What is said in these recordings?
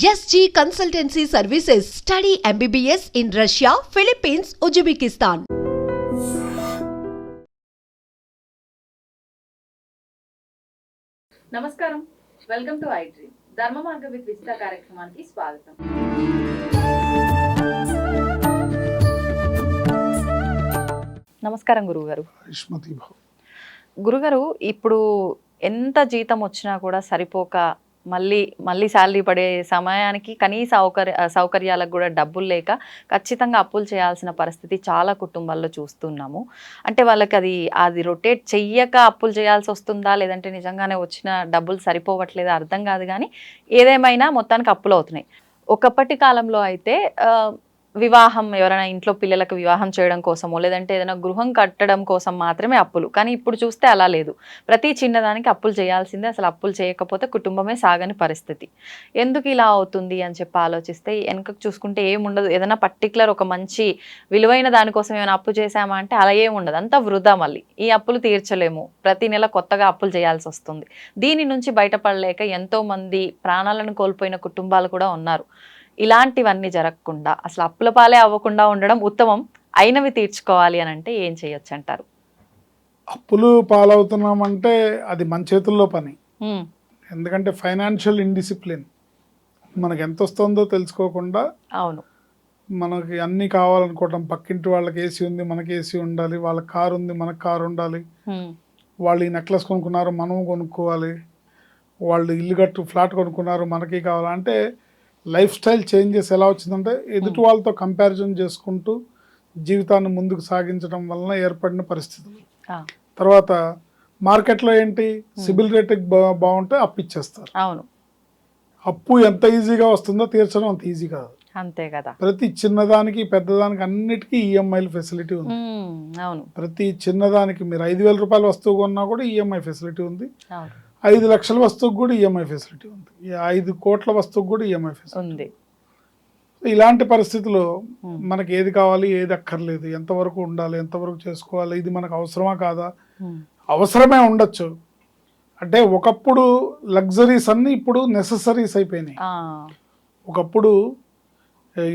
SG Consultancy Services. Study MBBS in Russia, Philippines, Uzbekistan. నమస్కారం, welcome to I dream. ధర్మ మార్గ with Vijitha కార్యక్రమానికి స్వాగతం. నమస్కారం గురుగారు. గురుగారు, ఇప్పుడు ఎంత జీతం వచ్చినా కూడా సరిపోక మళ్ళీ శాలరీ పడే సమయానికి కనీస సౌకర్యాలకు కూడా డబ్బులు లేక ఖచ్చితంగా అప్పులు చేయాల్సిన పరిస్థితి చాలా కుటుంబాల్లో చూస్తున్నాము. అంటే వాళ్ళకి అది రొటేట్ చెయ్యక అప్పులు చేయాల్సి వస్తుందా, లేదంటే నిజంగానే వచ్చిన డబ్బులు సరిపోవట్లేదా అర్థం కాదు. కానీ ఏదేమైనా మొత్తానికి అప్పులు అవుతున్నాయి. ఒకప్పటి కాలంలో అయితే వివాహం, ఎవరైనా ఇంట్లో పిల్లలకు వివాహం చేయడం కోసమో లేదంటే ఏదైనా గృహం కట్టడం కోసం మాత్రమే అప్పులు. కానీ ఇప్పుడు చూస్తే అలా లేదు. ప్రతి చిన్నదానికి అప్పులు చేయాల్సిందే. అసలు అప్పులు చేయకపోతే కుటుంబమే సాగని పరిస్థితి. ఎందుకు ఇలా అవుతుంది అని చెప్పి ఆలోచిస్తే వెనకకు చూసుకుంటే ఏముండదు. ఏదైనా పర్టికులర్ ఒక మంచి విలువైన దానికోసం ఏమైనా అప్పు చేసామా అంటే అలా ఏముండదు, అంతా వృధా. మళ్ళీ ఈ అప్పులు తీర్చలేము, ప్రతి నెల కొత్తగా అప్పులు చేయాల్సి వస్తుంది. దీని నుంచి బయటపడలేక ఎంతోమంది ప్రాణాలను కోల్పోయిన కుటుంబాలు కూడా ఉన్నారు. ఇలాంటివన్నీ జరగకుండా అసలు అప్పుల పాలే అవ్వకుండా ఉండడం ఉత్తమం. అయినవి తీర్చుకోవాలి అని అంటే ఏం చేయొచ్చు అంటారు? అప్పులు పాలవుతున్నామంటే అది మన చేతుల్లో పని. ఎందుకంటే ఫైనాన్షియల్ ఇండిసిప్లిన్, మనకి ఎంత వస్తుందో తెలుసుకోకుండా, అవును, మనకి అన్నీ కావాలనుకోవటం. పక్కింటి వాళ్ళకి ఏసీ ఉంది, మనకి ఏసీ ఉండాలి. వాళ్ళకి కారు ఉంది, మనకు కారు ఉండాలి. వాళ్ళు ఈ నెక్లెస్ కొనుక్కున్నారు, మనం కొనుక్కోవాలి. వాళ్ళు ఇల్లు ఫ్లాట్ కొనుక్కున్నారు, మనకి కావాలి. అంటే లైఫ్ స్టైల్ చేంజెస్ ఎలా వచ్చిందంటే ఎదుటి వాళ్ళతో కంపారిజన్ చేసుకుంటూ జీవితాన్ని ముందుకు సాగించడం వలన ఏర్పడిన పరిస్థితులు. తర్వాత మార్కెట్లో ఏంటి, సిబిల్ రేటింగ్ బాగుంటే అప్పు ఇచ్చేస్తారు. అవును, అప్పు ఎంత ఈజీగా వస్తుందో తీర్చడం అంత ఈజీ కాదు. అంతే కదా. ప్రతి చిన్నదానికి పెద్దదానికి అన్నిటికీ ఈఎంఐలు ఫెసిలిటీ ఉంది. అవును, ప్రతి చిన్నదానికి మీరు 5,000 రూపాయల వస్తువు కొన్నా కూడా ఈఎంఐ ఫెసిలిటీ ఉంది. 5 లక్షల వస్తువుకు కూడా ఈఎంఐ ఫెసిలిటీ ఉంది. 5 కోట్ల వస్తువుకు కూడా ఈఎంఐ ఫెసిలిటీ ఉంది. ఇలాంటి పరిస్థితుల్లో మనకి ఏది కావాలి, ఏది అక్కర్లేదు, ఎంతవరకు ఉండాలి, ఎంతవరకు చేసుకోవాలి, ఇది మనకు అవసరమా కాదా? అవసరమే ఉండొచ్చు. అంటే ఒకప్పుడు లగ్జరీస్ అన్నీ ఇప్పుడు నెససరీస్ అయిపోయినాయి. ఒకప్పుడు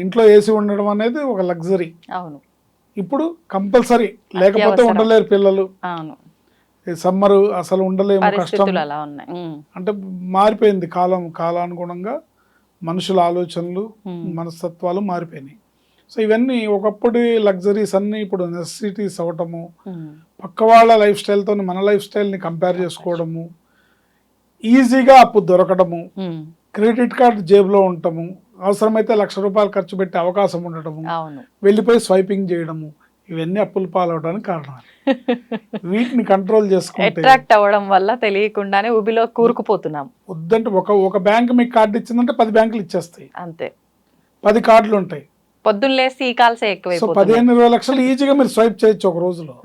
ఇంట్లో ఏసీ ఉండడం అనేది ఒక లగ్జరీ, అవును, ఇప్పుడు కంపల్సరీ, లేకపోతే ఉండలేరు పిల్లలు. సమ్మరు అసలు ఉండలేము, కష్టం. అంటే మారిపోయింది కాలానుగుణంగా మనుషుల ఆలోచనలు, మనస్తత్వాలు మారిపోయినాయి. సో ఇవన్నీ ఒకప్పుడు లగ్జరీస్ అన్నీ ఇప్పుడు నెసెసిటీస్ అవటము, పక్క వాళ్ళ లైఫ్ స్టైల్తో మన లైఫ్ స్టైల్ని కంపేర్ చేసుకోవడము, ఈజీగా అప్పు దొరకడము, క్రెడిట్ కార్డు జేబులో ఉండటము, అవసరమైతే ₹1,00,000 ఖర్చు పెట్టే అవకాశం ఉండటము, వెళ్ళిపోయి స్వైపింగ్ చేయడము, ఇవన్నీ అప్పులు పాలవడానికి కారణాలు. వీటిని కంట్రోల్ చేసుకుంటే, అట్రాక్ట్ అవ్వడం వల్ల తెలియకుండానే ఉబిలో కూరుకుపోతున్నాం. వద్దంటే ఒక బ్యాంక్ మీకు కార్డు ఇచ్చిందంటే 10 బ్యాంకులు ఇచ్చేస్తాయి. అంతే, 10 కార్డులు ఉంటాయి. పొద్దున్న లేసి ఈ కాల్సే ఎక్కువ. 15-20 లక్షలు ఈజీగా మీరు స్వైప్ చేయొచ్చు ఒక రోజులో.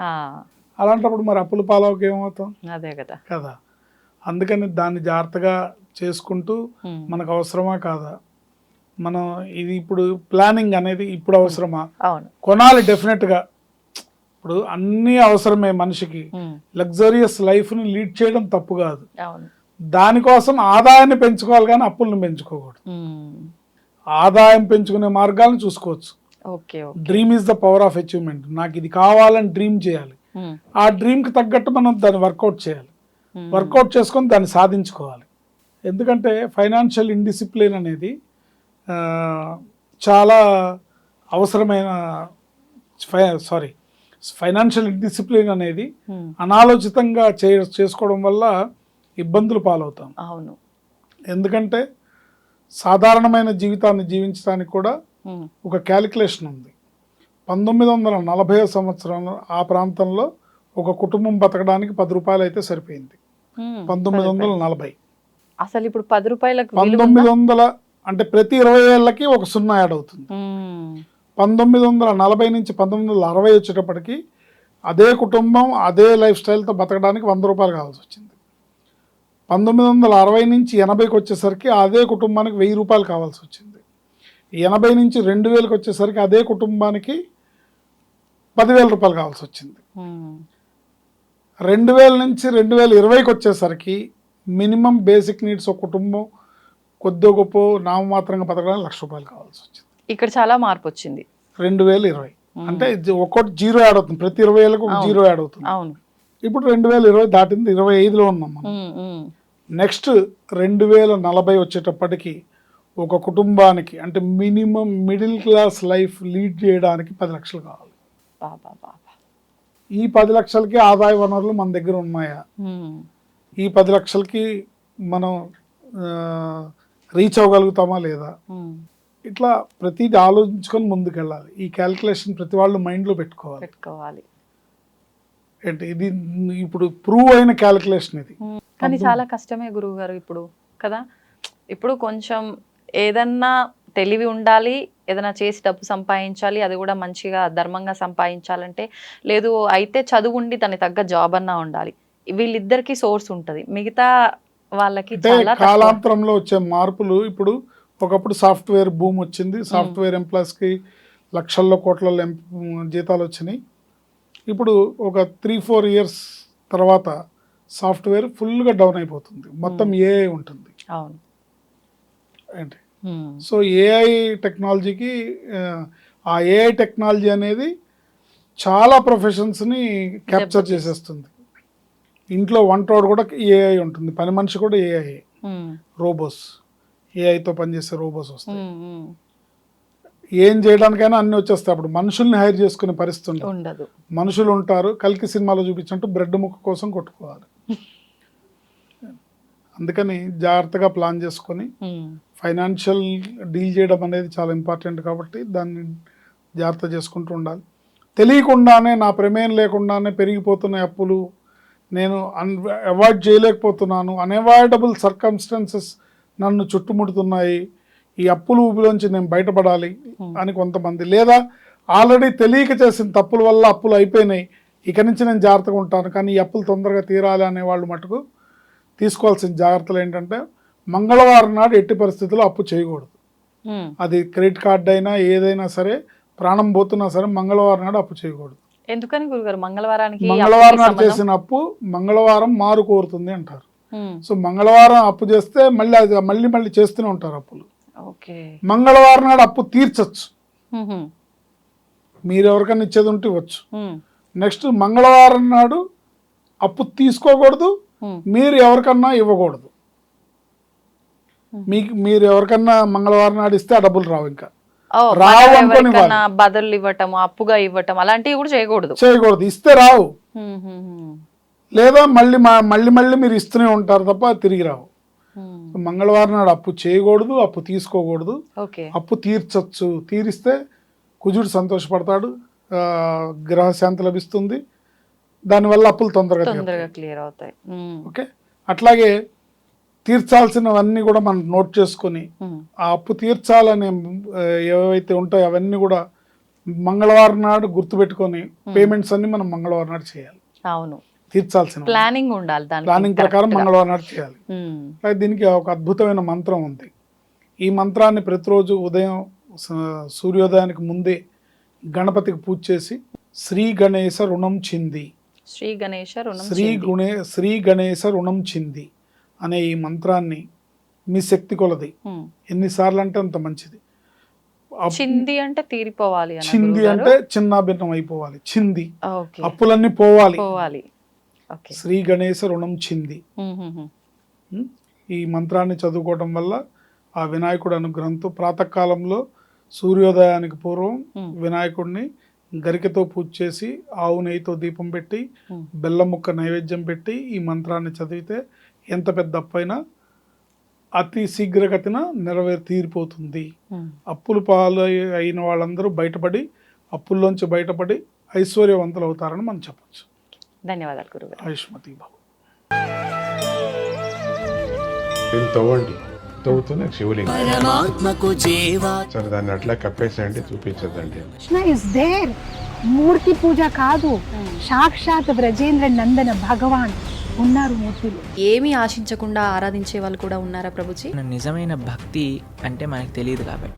అలాంటప్పుడు మరి అప్పులు పాలవకి ఏమవుతాం? అదే కదా. అందుకని దాన్ని జాగ్రత్తగా చేసుకుంటూ మనకు అవసరమా కాదా, మనం ఇది ఇప్పుడు ప్లానింగ్ అనేది ఇప్పుడు అవసరమా, కొనాలి డెఫినెట్గా. ఇప్పుడు అన్నీ అవసరమే మనిషికి. లగ్జరియస్ లైఫ్ని లీడ్ చేయడం తప్పు కాదు. దానికోసం ఆదాయాన్ని పెంచుకోవాలి కానీ అప్పులను పెంచుకోకూడదు. ఆదాయం పెంచుకునే మార్గాలను చూసుకోవచ్చు. Dream is the power of achievement. నాకు ఇది కావాలని డ్రీమ్ చేయాలి. ఆ డ్రీమ్కి తగ్గట్టు మనం దాన్ని వర్కౌట్ చేయాలి. వర్కౌట్ చేసుకొని దాన్ని సాధించుకోవాలి. ఎందుకంటే ఫైనాన్షియల్ ఇండిసిప్లిన్ అనేది చాలా అవసరమైన ఫైనాన్షియల్ డిసిప్లిన్ అనేది అనాలోచితంగా చేసుకోవడం వల్ల ఇబ్బందులు పాలవుతాం. అవును, ఎందుకంటే సాధారణమైన జీవితాన్ని జీవించడానికి కూడా ఒక క్యాలిక్యులేషన్ ఉంది. 1940 సంవత్సరంలో ఆ ప్రాంతంలో ఒక కుటుంబం బతకడానికి ₹10 అయితే సరిపోయింది. 1940. అసలు ఇప్పుడు ₹10 1900 అంటే ప్రతి 20 ఏళ్ళకి ఒక 0 యాడ్ అవుతుంది. 1940 నుంచి 1960 వచ్చేటప్పటికి అదే కుటుంబం అదే లైఫ్ స్టైల్తో బతకడానికి ₹100 కావాల్సి వచ్చింది. 1960 నుంచి 80కి వచ్చేసరికి అదే కుటుంబానికి ₹1000 కావాల్సి వచ్చింది. 80 నుంచి 2000కి వచ్చేసరికి అదే కుటుంబానికి ₹10,000 కావాల్సి వచ్చింది. 2000 నుంచి 2020కి వచ్చేసరికి మినిమం బేసిక్ నీడ్స్ ఒక కుటుంబం కొద్దిగా గొప్ప నామమాత్రంగా బతకడానికి ₹1,00,000 కావాల్సి వచ్చింది. ఇక్కడ చాలా మార్పు వచ్చింది. 2020 అంటే ఒక్కొక్కటి జీరో యాడ్ అవుతుంది, ప్రతి 20 ఏళ్ళకు ఒక జీరో యాడ్ అవుతుంది. అవును. ఇప్పుడు 2020 దాటింది, 25లో ఉన్నాం మనం. నెక్స్ట్ 2040 వచ్చేటప్పటికి ఒక కుటుంబానికి అంటే minimum middle class life lead చేయడానికి 10 లక్షలు కావాలి. ఈ 10 లక్షలకి ఆదాయ వనరులు మన దగ్గర ఉన్నాయా? ఈ 10 లక్షలకి మనం రీచ్ అవ్వగలుగుతామా లేదా? ఇట్లా ప్రతిదీ ఆలోచించుకొని ముందుకెళ్ళాలి. ఈ క్యాల్కులేషన్ ప్రతి వాళ్ళు మైండ్లో పెట్టుకోవాలి. ఏంటి ఇది ఇప్పుడు ప్రూవ్ అయిన క్యాల్కులేషన్ ఇది. కానీ చాలా కష్టమే గురువు గారు ఇప్పుడు కదా. ఇప్పుడు కొంచెం ఏదన్నా తెలివి ఉండాలి, ఏదైనా చేసి డబ్బు సంపాదించాలి, అది కూడా మంచిగా ధర్మంగా సంపాదించాలంటే, లేదు అయితే చదువు ఉండి దానికి తగ్గ జాబ్ అన్నా ఉండాలి. వీళ్ళిద్దరికి సోర్స్ ఉంటుంది, మిగతా వాళ్ళకి చాలా కాలాంతరంలో వచ్చే మార్పులు. ఇప్పుడు ఒకప్పుడు సాఫ్ట్వేర్ భూమ్ వచ్చింది, సాఫ్ట్వేర్ ఎంప్లాయీస్కి లక్షల్లో కోట్లలో జీతాలు వచ్చినాయి. ఇప్పుడు ఒక 3-4 ఇయర్స్ తర్వాత సాఫ్ట్వేర్ ఫుల్గా డౌన్ అయిపోతుంది, మొత్తం ఏఐ ఉంటుంది. అవును ఏంటి సో ఏఐ టెక్నాలజీకి ఆ ఏఐ టెక్నాలజీ అనేది చాలా ప్రొఫెషన్స్ని క్యాప్చర్ చేసేస్తుంది. ఇంట్లో వంటోడు కూడా ఏఐ ఉంటుంది, పని మనిషి కూడా ఏఐ, రోబోస్, ఏఐతో పనిచేసే రోబోస్ వస్తాయి. ఏం చేయడానికైనా అన్ని వచ్చేస్తాయి. అప్పుడు మనుషుల్ని హైర్ చేసుకునే పరిస్థితి ఉండదు. మనుషులు ఉంటారు, కల్కి సినిమాలో చూపించినట్టు బ్రెడ్ ముక్క కోసం కొట్టుకోవాలి. అందుకని జాగ్రత్తగా ప్లాన్ చేసుకొని ఫైనాన్షియల్ డీల్ చేయడం అనేది చాలా ఇంపార్టెంట్. కాబట్టి దాన్ని జాగ్రత్త చేసుకుంటూ ఉండాలి. తెలియకుండానే నా ప్రమేయం లేకుండానే పెరిగిపోతున్న అప్పులు నేను అవాయిడ్ చేయలేకపోతున్నాను, అన్అవాయిడబుల్ సర్కమ్స్టాన్సెస్ నన్ను చుట్టుముడుతున్నాయి, ఈ అప్పుల ఊబిలోంచి నేను బయటపడాలి అని కొంతమంది, లేదా ఆల్రెడీ తెలియక చేసిన తప్పుల వల్ల అప్పులు అయిపోయినాయి, ఇక నుంచి నేను జాగ్రత్తగా ఉంటాను కానీ ఈ అప్పులు తొందరగా తీరాలి అనే వాళ్ళు మటుకు తీసుకోవాల్సిన జాగ్రత్తలు ఏంటంటే, మంగళవారం నాడు ఎట్టి పరిస్థితుల్లో అప్పు చేయకూడదు. అది క్రెడిట్ కార్డ్ అయినా ఏదైనా సరే, ప్రాణం పోతున్నా సరే మంగళవారం నాడు అప్పు చేయకూడదు. ఎందుకని గురుగారు? మంగళవారం నాడు చేసిన అప్పు మంగళవారం మారు కోరుతుంది అంటారు. సో మంగళవారం అప్పు చేస్తే మళ్ళీ అది మళ్ళీ చేస్తూనే ఉంటారు అప్పులు. మంగళవారం నాడు అప్పు తీర్చచ్చు, మీరు ఎవరికైనా ఇచ్చేది ఉంటే ఇవ్వచ్చు. నెక్స్ట్ మంగళవారం నాడు అప్పు తీసుకోకూడదు, మీరు ఎవరికన్నా ఇవ్వకూడదు. మీరు ఎవరికన్నా మంగళవారం నాడు ఇస్తే ఆ డబ్బులు రావు, ఇంకా రావు అనుకోని బదులు ఇవ్వటం, అప్పుగా ఇవ్వటం అలాంటివి కూడా చేయకూడదు. ఇస్తే రావు, లేదా మళ్ళీ మీరు ఇస్తూనే ఉంటారు తప్ప తిరిగి రావు. మంగళవారం నాడు అప్పు చేయకూడదు, అప్పు తీసుకోకూడదు. అప్పు తీర్చచ్చు, తీరిస్తే కుజుడు సంతోషపడతాడు, గ్రహశాంతి లభిస్తుంది, దానివల్ల అప్పులు తొందరగా క్లియర్ అవుతాయి. ఓకే, అట్లాగే తీర్చాల్సినవన్నీ కూడా మనం నోట్ చేసుకొని ఆ అప్పు తీర్చాలనే ఏవైతే ఉంటాయో అవన్నీ కూడా మంగళవారం నాడు గుర్తుపెట్టుకొని పేమెంట్స్ అన్ని మనం మంగళవారం నాడు చేయాలి. అవును, తీర్చాల్సిన ప్లానింగ్ ఉండాలి, ప్లానింగ్ ప్రకారం మంగళవారం నాడు చేయాలి. దీనికి ఒక అద్భుతమైన మంత్రం ఉంది. ఈ మంత్రాన్ని ప్రతిరోజు ఉదయం సూర్యోదయానికి ముందే గణపతికి పూజ చేసి శ్రీ గణేశ రుణం చింది, శ్రీ గణేశ రుణం చింది అనే ఈ మంత్రాన్ని మీ శక్తి కొలది ఎన్నిసార్లు అంటే అంత మంచిది. చింది అంటే తీరిపోవాలి, చింది అంటే చిన్నాభిన్నం అయిపోవాలి, చింది అప్పులన్నీ పోవాలి. శ్రీ గణేశ రుణం చింది. ఈ మంత్రాన్ని చదువుకోవడం వల్ల ఆ వినాయకుడు అనుగ్రహంతో ప్రాతకాలంలో సూర్యోదయానికి పూర్వం వినాయకుడిని గరికతో పూజ చేసి ఆవు నెయ్యితో దీపం పెట్టి బెల్లం ముక్క నైవేద్యం పెట్టి ఈ మంత్రాన్ని చదివితే ఎంత పెద్ద అప్పైనా అతి శీఘ్రగతిన తీరిపోతుంది. అప్పులు పాలు అయిన వాళ్ళందరూ బయటపడి అప్పుల్లోంచి బయటపడి ఐశ్వర్యవంతులు అవుతారని మనం చెప్పచ్చు. ధన్యవాదాలు గురుగారు. ఆయుష్మతి బాబు. తవ్వుతూనే శివలింగం సరే దాన్ని అట్లా కప్పేసేయండి, చూపించదండి. మూర్తి పూజ కాదు, సాక్షాత్ బ్రజేంద్ర నందన భగవాన్ ఉన్నారు మూర్తులు. ఏమీ ఆశించకుండా ఆరాధించే వాళ్ళు కూడా ఉన్నారా ప్రభుజీ? నిజమైన భక్తి అంటే మనకు తెలియదు కాబట్టి